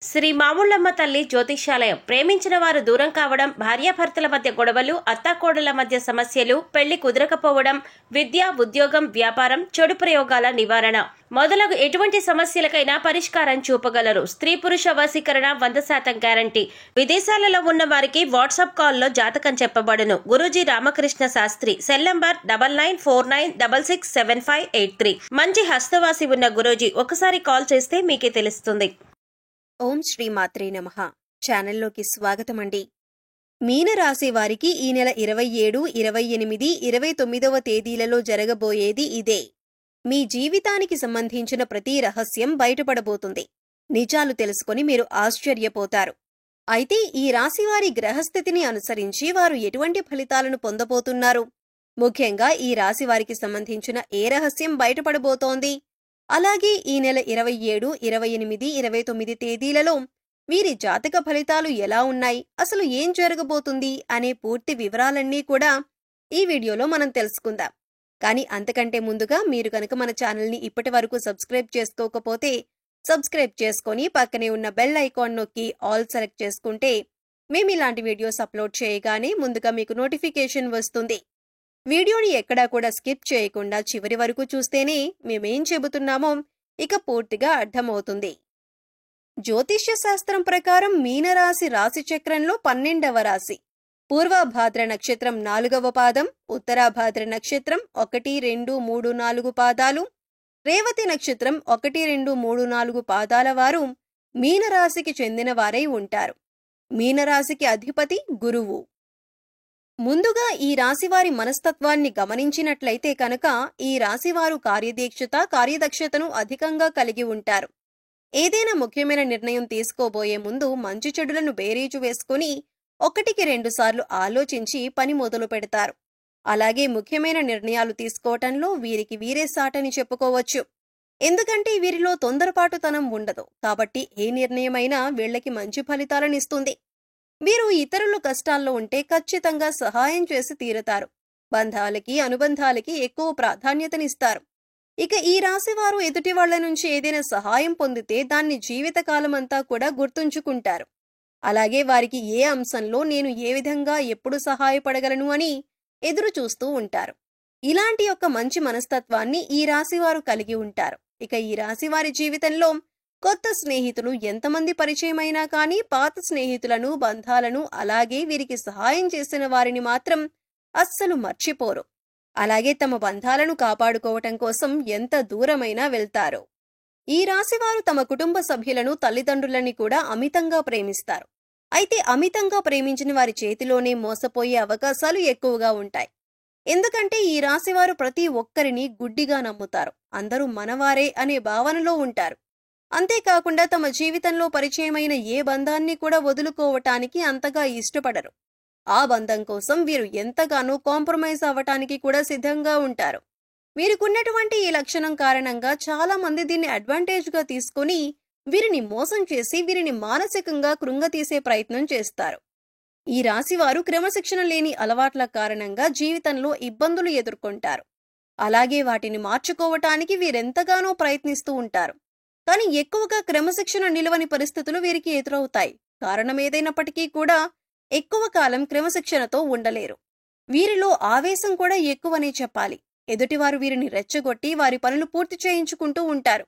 శ్రీ మావుళ్ళమ్మ తల్లి జ్యోతిష్యాలయం. ప్రేమించిన వారు దూరం కావడం, భార్యాభర్తల మధ్య గొడవలు, అత్తాకోడళ్ల మధ్య సమస్యలు, పెళ్లి కుదరకపోవడం, విద్య, ఉద్యోగం, వ్యాపారం, చెడు ప్రయోగాల నివారణ మొదలగు ఎటువంటి సమస్యలకైనా పరిష్కారం చూపగలరు. స్త్రీ పురుష వశీకరణ 100% గ్యారంటీ. విదేశాలలో ఉన్న వారికి వాట్సాప్ కాల్లో జాతకం చెప్పబడును. గురూజీ రామకృష్ణ శాస్త్రి. Cell number 9949667583. మంచి హస్తవాసి ఉన్న గురూజీ. ఒకసారి కాల్ చేస్తే మీకే తెలుస్తుంది. ఓం శ్రీ మాత్రే నమః. ఛానల్లోకి స్వాగతమండి. మీనరాశి వారికి ఈ నెల 27, 28, 29వ తేదీలలో జరగబోయేది ఇదే. మీ జీవితానికి సంబంధించిన ప్రతి రహస్యం బయటపడబోతుంది. నిజాలు తెలుసుకొని మీరు ఆశ్చర్యపోతారు. అయితే ఈ రాశివారి గ్రహస్థితిని అనుసరించి వారు ఎటువంటి ఫలితాలను పొందబోతున్నారు? ముఖ్యంగా ఈ రాశివారికి సంబంధించిన ఏ రహస్యం బయటపడబోతోంది? అలాగే ఈ నెల 27, 28, 29 తేదీలలో వీరి జాతక ఫలితాలు ఎలా ఉన్నాయి, అసలు ఏం జరగబోతుంది అనే పూర్తి వివరాలన్నీ కూడా ఈ వీడియోలో మనం తెలుసుకుందాం. కానీ అంతకంటే ముందుగా మీరు కనుక మన ఛానల్ని ఇప్పటి వరకు సబ్స్క్రైబ్ చేసుకోకపోతే సబ్స్క్రైబ్ చేసుకొని పక్కనే ఉన్న బెల్ ఐకాన్ నొక్కి ఆల్ సెలెక్ట్ చేసుకుంటే మేము ఇలాంటి వీడియోస్ అప్లోడ్ చేయగానే ముందుగా మీకు నోటిఫికేషన్ వస్తుంది. వీడియోని ఎక్కడా కూడా స్కిప్ చేయకుండా చివరి వరకు చూస్తేనే మేమేం చెబుతున్నామో ఇక పూర్తిగా అర్థమవుతుంది. జ్యోతిష్య శాస్త్రం ప్రకారం మీనరాశి రాశిచక్రంలో 12వ రాశి. పూర్వభాద్ర నక్షత్రం 4వ పాదం, ఉత్తరాభాద్ర నక్షత్రం 1, 2, 3, 4 పాదాలు, రేవతి నక్షత్రం 1, 2, 3, 4 పాదాల వారు మీనరాశికి చెందిన వారై ఉంటారు. మీనరాశికి అధిపతి గురువు. ముందుగా ఈ రాశివారి మనస్తత్వాన్ని గమనించినట్లయితే కనుక ఈ రాశివారు కార్యదక్షతను అధికంగా కలిగి ఉంటారు. ఏదైనా ముఖ్యమైన నిర్ణయం తీసుకోబోయే ముందు మంచి చెడులను బేరీజు వేసుకుని 1కి 2 సార్లు ఆలోచించి పని మొదలు పెడతారు. అలాగే ముఖ్యమైన నిర్ణయాలు తీసుకోవటంలో వీరికి వీరే సాటని చెప్పుకోవచ్చు. ఎందుకంటే వీరిలో తొందరపాటుతనం ఉండదు. కాబట్టి ఏ నిర్ణయమైనా వీళ్లకి మంచి ఫలితాలనిస్తుంది. వీరు ఇతరులు కష్టాల్లో ఉంటే ఖచ్చితంగా సహాయం చేసి తీరుతారు. బంధాలకి, అనుబంధాలకి ఎక్కువ ప్రాధాన్యతనిస్తారు. ఇక ఈ రాశివారు ఎదుటి వాళ్ల నుంచి ఏదైనా సహాయం పొందితే దాన్ని జీవితకాలమంతా కూడా గుర్తుంచుకుంటారు. అలాగే వారికి ఏ అంశంలో నేను ఏ విధంగా ఎప్పుడు సహాయపడగలను అని ఎదురు చూస్తూ ఉంటారు. ఇలాంటి యొక్క మంచి మనస్తత్వాన్ని ఈ రాశివారు కలిగి ఉంటారు. ఇక ఈ రాశివారి జీవితంలో కొత్త స్నేహితులు ఎంతమంది పరిచయమైనా కానీ పాత స్నేహితులను, బంధాలను, అలాగే వీరికి సహాయం చేసిన వారిని మాత్రం అస్సలు మర్చిపోరు. అలాగే తమ బంధాలను కాపాడుకోవటం కోసం ఎంత దూరమైనా వెళ్తారు. ఈ రాశివారు తమ కుటుంబ సభ్యులను, తల్లిదండ్రులని కూడా అమితంగా ప్రేమిస్తారు. అయితే అమితంగా ప్రేమించిన వారి చేతిలోనే మోసపోయే అవకాశాలు ఎక్కువగా ఉంటాయి. ఎందుకంటే ఈ రాశివారు ప్రతి ఒక్కరిని గుడ్డిగా నమ్ముతారు. అందరూ మనవారే అనే భావనలో ఉంటారు. అంతేకాకుండా తమ జీవితంలో పరిచయమైన ఏ బంధాన్ని కూడా వదులుకోవటానికి అంతగా ఇష్టపడరు. ఆ బంధం కోసం వీరు ఎంతగానో కాంప్రమైజ్ అవ్వటానికి కూడా సిద్ధంగా ఉంటారు. వీరికున్నటువంటి ఈ లక్షణం కారణంగా చాలా మంది దీన్ని అడ్వాంటేజ్గా తీసుకుని వీరిని మోసం చేసి వీరిని మానసికంగా కృంగతీసే ప్రయత్నం చేస్తారు. ఈ రాశివారు క్రమశిక్షణ లేని అలవాట్ల కారణంగా జీవితంలో ఇబ్బందులు ఎదుర్కొంటారు. అలాగే వాటిని మార్చుకోవటానికి వీరెంతగానో ప్రయత్నిస్తూ ఉంటారు. కానీ ఎక్కువగా క్రమశిక్షణ నిలవని పరిస్థితులు వీరికి ఎదురవుతాయి. కారణమేదైనప్పటికీ కూడా ఎక్కువ కాలం క్రమశిక్షణతో ఉండలేరు. వీరిలో ఆవేశం కూడా ఎక్కువనే చెప్పాలి. ఎదుటివారు వీరిని రెచ్చగొట్టి వారి పనులు పూర్తి చేయించుకుంటూ ఉంటారు.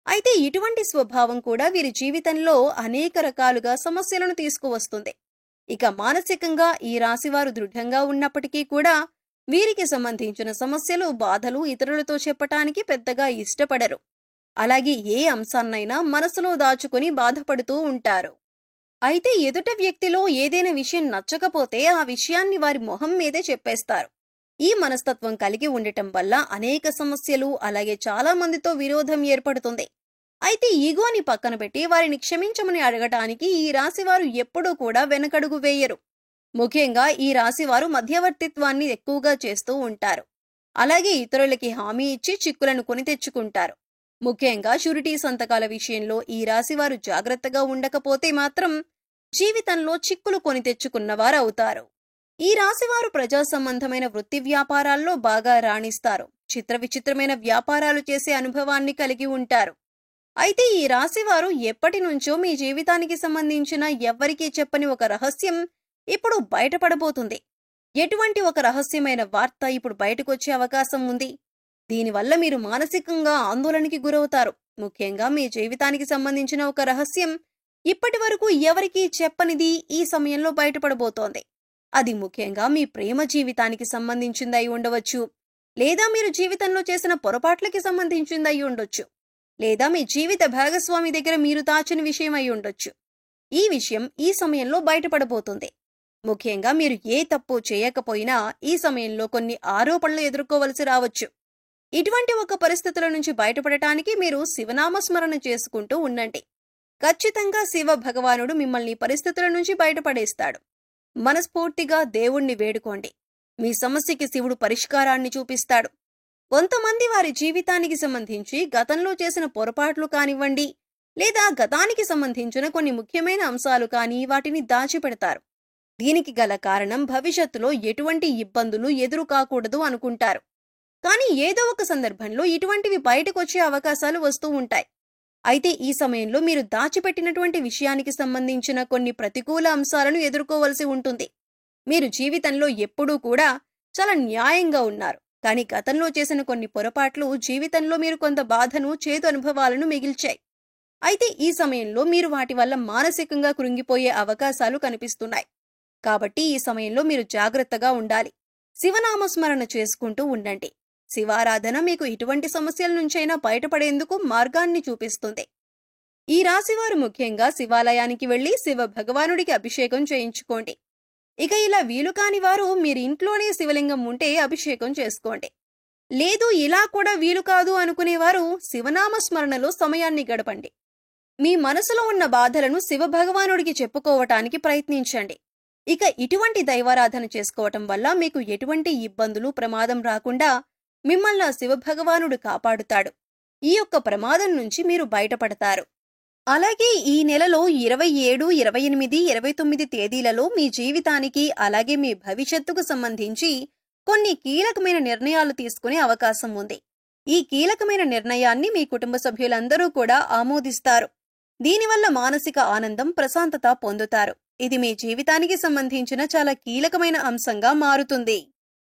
అయితే ఇటువంటి స్వభావం కూడా వీరి జీవితంలో అనేక రకాలుగా సమస్యలను తీసుకువస్తుంది. ఇక మానసికంగా ఈ రాశివారు దృఢంగా ఉన్నప్పటికీ కూడా వీరికి సంబంధించిన సమస్యలు, బాధలు ఇతరులతో చెప్పటానికి పెద్దగా ఇష్టపడరు. అలాగే ఏ అంశాన్నైనా మనసులో దాచుకుని బాధపడుతూ ఉంటారు. అయితే ఎదుట వ్యక్తిలో ఏదైనా విషయం నచ్చకపోతే ఆ విషయాన్ని వారి మొహం మీదే చెప్పేస్తారు. ఈ మనస్తత్వం కలిగి ఉండటం వల్ల అనేక సమస్యలు, అలాగే చాలా మందితో విరోధం ఏర్పడుతుంది. అయితే ఈగోని పక్కన పెట్టి వారిని క్షమించమని అడగటానికి ఈ రాశివారు ఎప్పుడూ కూడా వెనకడుగు వేయరు. ముఖ్యంగా ఈ రాశివారు మధ్యవర్తిత్వాన్ని ఎక్కువగా చేస్తూ ఉంటారు. అలాగే ఇతరులకి హామీ ఇచ్చి చిక్కులను కొని తెచ్చుకుంటారు. ముఖ్యంగా షూరిటీ సంతకాల విషయంలో ఈ రాశివారు జాగ్రత్తగా ఉండకపోతే మాత్రం జీవితంలో చిక్కులు కొని తెచ్చుకున్నవారవుతారు. ఈ రాశివారు ప్రజా సంబంధమైన వృత్తి వ్యాపారాల్లో బాగా రాణిస్తారు. చిత్ర విచిత్రమైన వ్యాపారాలు చేసే అనుభవాన్ని కలిగి ఉంటారు. అయితే ఈ రాశివారు ఎప్పటి నుంచో మీ జీవితానికి సంబంధించిన ఎవ్వరికీ చెప్పని ఒక రహస్యం ఇప్పుడు బయటపడబోతుంది. ఎటువంటి ఒక రహస్యమైన వార్త ఇప్పుడు బయటకొచ్చే అవకాశం ఉంది. దీనివల్ల మీరు మానసికంగా ఆందోళనకి గురవుతారు. ముఖ్యంగా మీ జీవితానికి సంబంధించిన ఒక రహస్యం ఇప్పటి వరకు ఎవరికీ చెప్పనిది ఈ సమయంలో బయటపడబోతోంది. అది ముఖ్యంగా మీ ప్రేమ జీవితానికి సంబంధించిందై ఉండవచ్చు, లేదా మీరు జీవితంలో చేసిన పొరపాట్లకి సంబంధించిందై ఉండొచ్చు, లేదా మీ జీవిత భాగస్వామి దగ్గర మీరు దాచిన విషయం అయి ఉండొచ్చు. ఈ విషయం ఈ సమయంలో బయటపడబోతుంది. ముఖ్యంగా మీరు ఏ తప్పు చేయకపోయినా ఈ సమయంలో కొన్ని ఆరోపణలు ఎదుర్కోవలసి రావచ్చు. ఇటువంటి ఒక పరిస్థితుల నుంచి బయటపడటానికి మీరు శివనామస్మరణ చేసుకుంటూ ఉండండి. ఖచ్చితంగా శివ భగవానుడు మిమ్మల్ని పరిస్థితుల నుంచి బయటపడేస్తాడు. మనస్ఫూర్తిగా దేవుణ్ణి వేడుకోండి. మీ సమస్యకి శివుడు పరిష్కారాన్ని చూపిస్తాడు. కొంతమంది వారి జీవితానికి సంబంధించి గతంలో చేసిన పొరపాట్లు కానివ్వండి, లేదా గతానికి సంబంధించిన కొన్ని ముఖ్యమైన అంశాలు కానీ వాటిని దాచిపెడతారు. దీనికి గల కారణం భవిష్యత్తులో ఎటువంటి ఇబ్బందులు ఎదురు కాకూడదు అనుకుంటారు. కానీ ఏదో ఒక సందర్భంలో ఇటువంటివి బయటకొచ్చే అవకాశాలు వస్తూ ఉంటాయి. అయితే ఈ సమయంలో మీరు దాచిపెట్టినటువంటి విషయానికి సంబంధించిన కొన్ని ప్రతికూల అంశాలను ఎదుర్కోవలసి ఉంటుంది. మీరు జీవితంలో ఎప్పుడూ కూడా చాలా న్యాయంగా ఉన్నారు. కానీ గతంలో చేసిన కొన్ని పొరపాట్లు జీవితంలో మీరు కొంత బాధను, చేదు అనుభవాలను మిగిల్చాయి. అయితే ఈ సమయంలో మీరు వాటి వల్ల మానసికంగా కృంగిపోయే అవకాశాలు కనిపిస్తున్నాయి. కాబట్టి ఈ సమయంలో మీరు జాగ్రత్తగా ఉండాలి. శివనామస్మరణ చేసుకుంటూ ఉండండి. శివారాధన మీకు ఎటువంటి సమస్యల నుంచైనా బయటపడేందుకు మార్గాన్ని చూపిస్తుంది. ఈ రాశివారు ముఖ్యంగా శివాలయానికి వెళ్లి శివ భగవానుడికి అభిషేకం చేయించుకోండి. ఇక ఇలా వీలు కాని వారు మీరు ఇంట్లోనే శివలింగం ఉంటే అభిషేకం చేసుకోండి. లేదు ఇలా కూడా వీలు కాదు అనుకునేవారు శివనామస్మరణలో సమయాన్ని గడపండి. మీ మనసులో ఉన్న బాధలను శివ భగవానుడికి చెప్పుకోవటానికి ప్రయత్నించండి. ఇక ఇటువంటి దైవారాధన చేసుకోవటం వల్ల మీకు ఎటువంటి ఇబ్బందులు, ప్రమాదం రాకుండా మిమ్మల్ని శివభగవానుడు కాపాడుతాడు. ఈ యొక్క ప్రమాదం నుంచి మీరు బయటపడతారు. అలాగే ఈ నెలలో 27, 28, 29 తేదీలలో మీ జీవితానికి అలాగే మీ భవిష్యత్తుకు సంబంధించి కొన్ని కీలకమైన నిర్ణయాలు తీసుకునే అవకాశం ఉంది. ఈ కీలకమైన నిర్ణయాన్ని మీ కుటుంబ సభ్యులందరూ కూడా ఆమోదిస్తారు. దీనివల్ల మానసిక ఆనందం, ప్రశాంతత పొందుతారు. ఇది మీ జీవితానికి సంబంధించిన చాలా కీలకమైన అంశంగా మారుతుంది.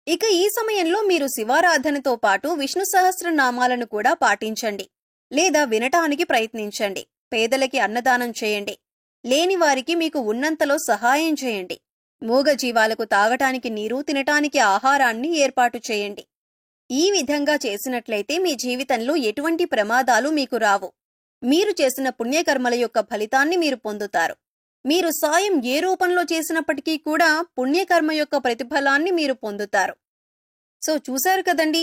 ఇక ఈ సమయంలో మీరు శివారాధనతో పాటు విష్ణు సహస్రనామాలను కూడా పాటించండి, లేదా వినటానికి ప్రయత్నించండి. పేదలకి అన్నదానం చేయండి. లేని వారికి మీకు ఉన్నంతలో సహాయం చేయండి. మూగ జీవాలకు తాగటానికి నీరు, తినటానికి ఆహారాన్ని ఏర్పాటు చేయండి. ఈ విధంగా చేసినట్లయితే మీ జీవితంలో ఎటువంటి ప్రమాదాలు మీకు రావు. మీరు చేసిన పుణ్యకర్మల యొక్క ఫలితాన్ని మీరు పొందుతారు. మీరు సాయం ఏ రూపంలో చేసినప్పటికీ కూడా పుణ్యకర్మ యొక్క ప్రతిఫలాన్ని మీరు పొందుతారు. సో చూశారు కదండి,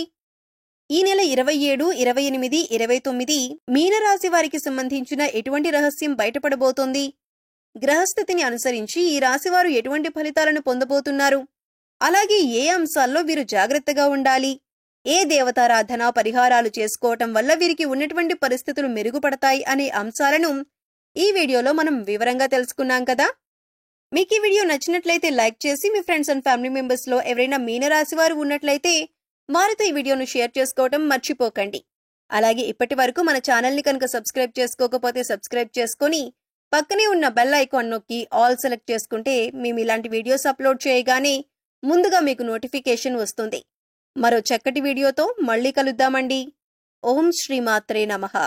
ఈ నెల 27, 28, 29 మీనరాశి వారికి సంబంధించిన ఎటువంటి రహస్యం బయటపడబోతోంది? గ్రహస్థితిని అనుసరించి ఈ రాశివారు ఎటువంటి ఫలితాలను పొందబోతున్నారు? అలాగే ఏ అంశాల్లో వీరు జాగ్రత్తగా ఉండాలి? ఏ దేవతారాధన, పరిహారాలు చేసుకోవటం వల్ల వీరికి ఉన్నటువంటి పరిస్థితులు మెరుగుపడతాయి అనే అంశాలను ఈ వీడియోలో మనం వివరంగా తెలుసుకున్నాం కదా. మీకు ఈ వీడియో నచ్చినట్లయితే లైక్ చేసి మీ ఫ్రెండ్స్ అండ్ ఫ్యామిలీ మెంబర్స్ లో ఎవరైనా మీనరాశి వారు ఉన్నట్లయితే వారితో ఈ వీడియోను షేర్ చేసుకోవటం మర్చిపోకండి. అలాగే ఇప్పటి వరకు మన ఛానల్ని కనుక సబ్స్క్రైబ్ చేసుకోకపోతే సబ్స్క్రైబ్ చేసుకొని పక్కనే ఉన్న బెల్ ఐకాన్ నొక్కి ఆల్ సెలెక్ట్ చేసుకుంటే మేము ఇలాంటి వీడియోస్ అప్లోడ్ చేయగానే ముందుగా మీకు నోటిఫికేషన్ వస్తుంది. మరో చక్కటి వీడియోతో మళ్ళీ కలుద్దామండి. ఓం శ్రీ మాత్రే నమః.